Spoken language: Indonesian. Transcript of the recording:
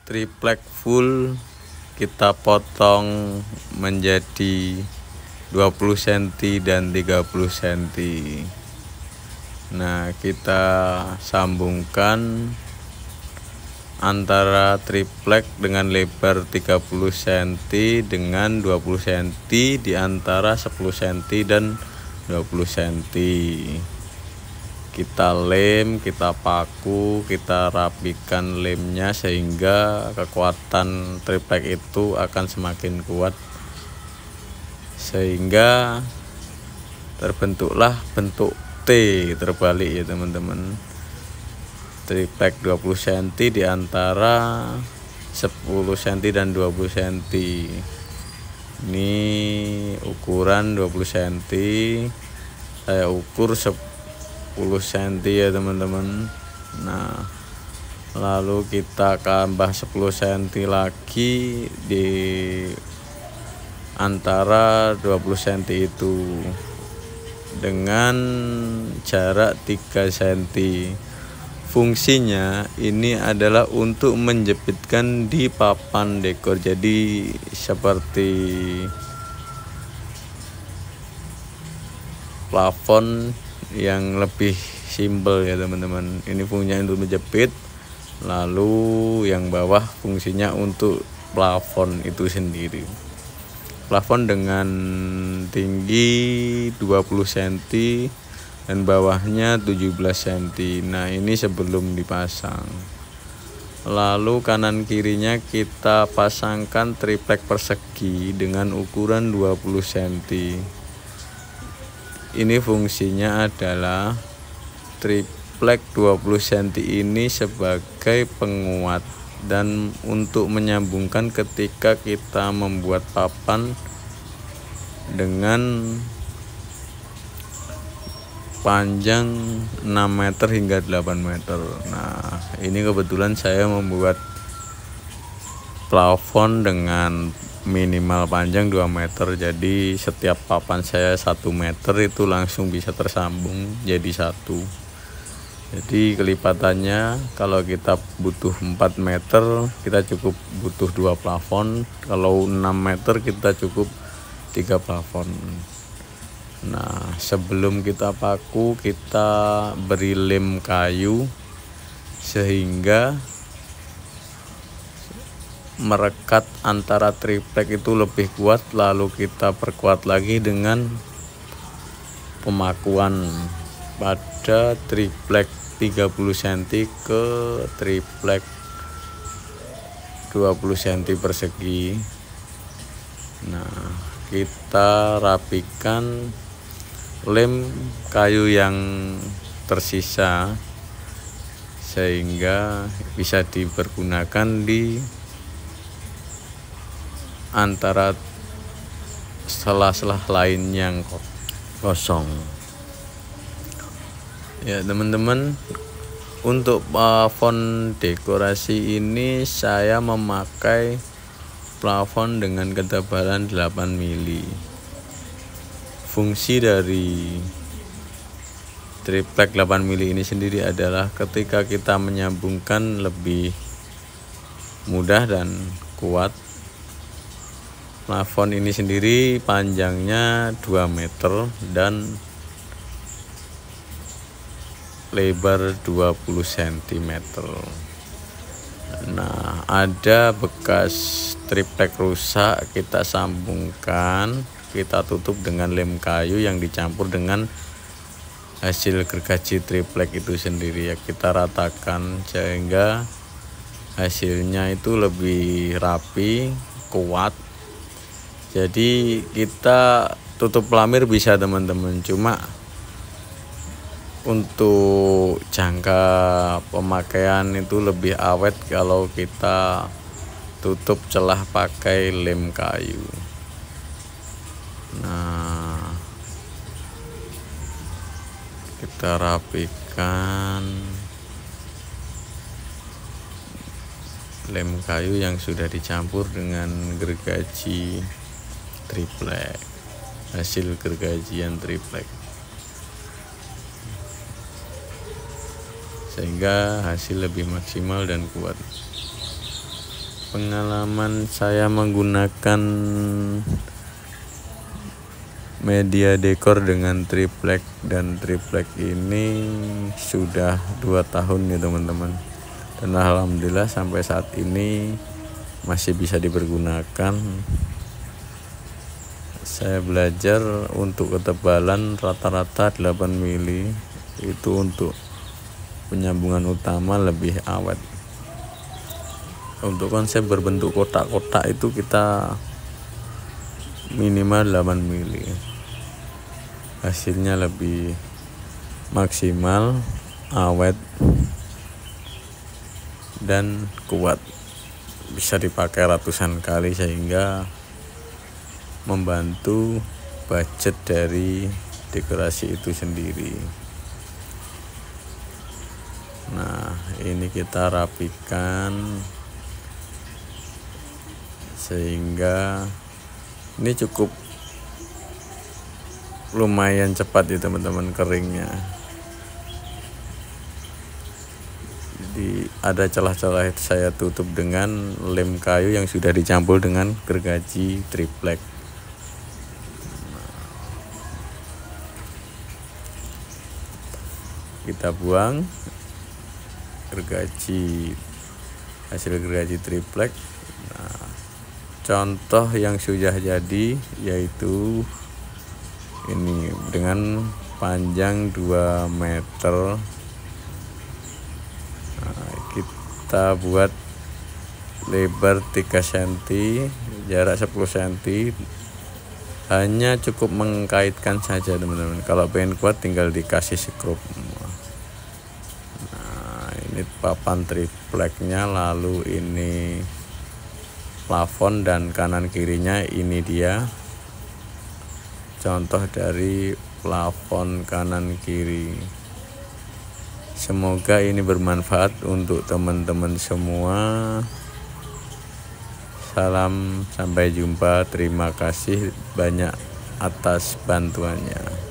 triplek full kita potong menjadi 20 cm dan 30 cm. Nah, kita sambungkan antara triplek dengan lebar 30 cm dengan 20 cm di antara 10 cm dan 20 cm. Kita lem, kita paku, kita rapikan lemnya sehingga kekuatan triplek itu akan semakin kuat, sehingga terbentuklah bentuk T terbalik ya teman-teman. Triplek 20 cm di antara 10 cm dan 20 cm. Ini ukuran 20 cm, saya ukur 10 cm ya teman-teman. Nah, lalu kita tambah 10 cm lagi di antara 20 cm itu dengan jarak 3 cm. Fungsinya ini adalah untuk menjepitkan di papan dekor, jadi seperti plafon yang lebih simpel ya teman-teman. Ini fungsinya untuk menjepit, lalu yang bawah fungsinya untuk plafon itu sendiri. Plafon dengan tinggi 20 cm dan bawahnya 17 cm. Nah, ini sebelum dipasang. Lalu kanan kirinya kita pasangkan triplek persegi dengan ukuran 20 cm. Ini fungsinya adalah triplek 20 cm ini sebagai penguat dan untuk menyambungkan ketika kita membuat papan dengan panjang 6 meter hingga 8 meter. Nah, ini kebetulan saya membuat plafon dengan minimal panjang 2 meter, jadi setiap papan saya 1 meter itu langsung bisa tersambung jadi satu. Jadi kelipatannya kalau kita butuh 4 meter kita cukup butuh 2 plafon, kalau 6 meter kita cukup 3 plafon. Nah, sebelum kita paku kita beri lem kayu sehingga merekat antara triplek itu lebih kuat, lalu kita perkuat lagi dengan pemakuan pada triplek 30 cm ke triplek 20 cm persegi. Nah, kita rapikan lem kayu yang tersisa sehingga bisa dipergunakan di antara sela-sela lain yang kosong. Ya teman-teman, untuk plafon dekorasi ini saya memakai plafon dengan ketebalan 8 mili. Fungsi dari triplek 8 mili ini sendiri adalah ketika kita menyambungkan lebih mudah dan kuat. Plafon ini sendiri panjangnya 2 meter dan lebar 20 cm. Nah, ada bekas triplek rusak, kita sambungkan, kita tutup dengan lem kayu yang dicampur dengan hasil gergaji triplek itu sendiri ya. Kita ratakan sehingga hasilnya itu lebih rapi, kuat. Jadi kita tutup lamir bisa teman-teman, cuma untuk jangka pemakaian itu lebih awet kalau kita tutup celah pakai lem kayu. Nah, kita rapikan lem kayu yang sudah dicampur dengan gergaji triplek, hasil gergajian triplek, sehingga hasil lebih maksimal dan kuat. Pengalaman saya menggunakan media dekor dengan triplek, dan triplek ini sudah 2 tahun ya teman-teman, dan alhamdulillah sampai saat ini masih bisa dipergunakan. Saya belajar untuk ketebalan rata-rata 8 mili, itu untuk penyambungan utama lebih awet. Untuk konsep berbentuk kotak-kotak itu kita minimal 8 mili. Hasilnya lebih maksimal, awet, dan kuat. Bisa dipakai ratusan kali sehingga membantu budget dari dekorasi itu sendiri. Nah, ini kita rapikan sehingga ini cukup lumayan cepat ya teman-teman keringnya. Jadi ada celah-celah itu saya tutup dengan lem kayu yang sudah dicampur dengan gergaji triplek. Kita buang hasil gergaji triplek. Nah, contoh yang sudah jadi yaitu ini dengan panjang 2 meter. Nah, kita buat lebar 3 cm, jarak 10 cm. Hanya cukup mengkaitkan saja teman-teman. Kalau pengen kuat tinggal dikasih skrup. Nah, ini papan tripleknya, lalu ini plafon, dan kanan kirinya ini dia contoh dari plafon kanan kiri. Semoga ini bermanfaat untuk teman-teman semua. Salam, sampai jumpa. Terima kasih banyak atas bantuannya.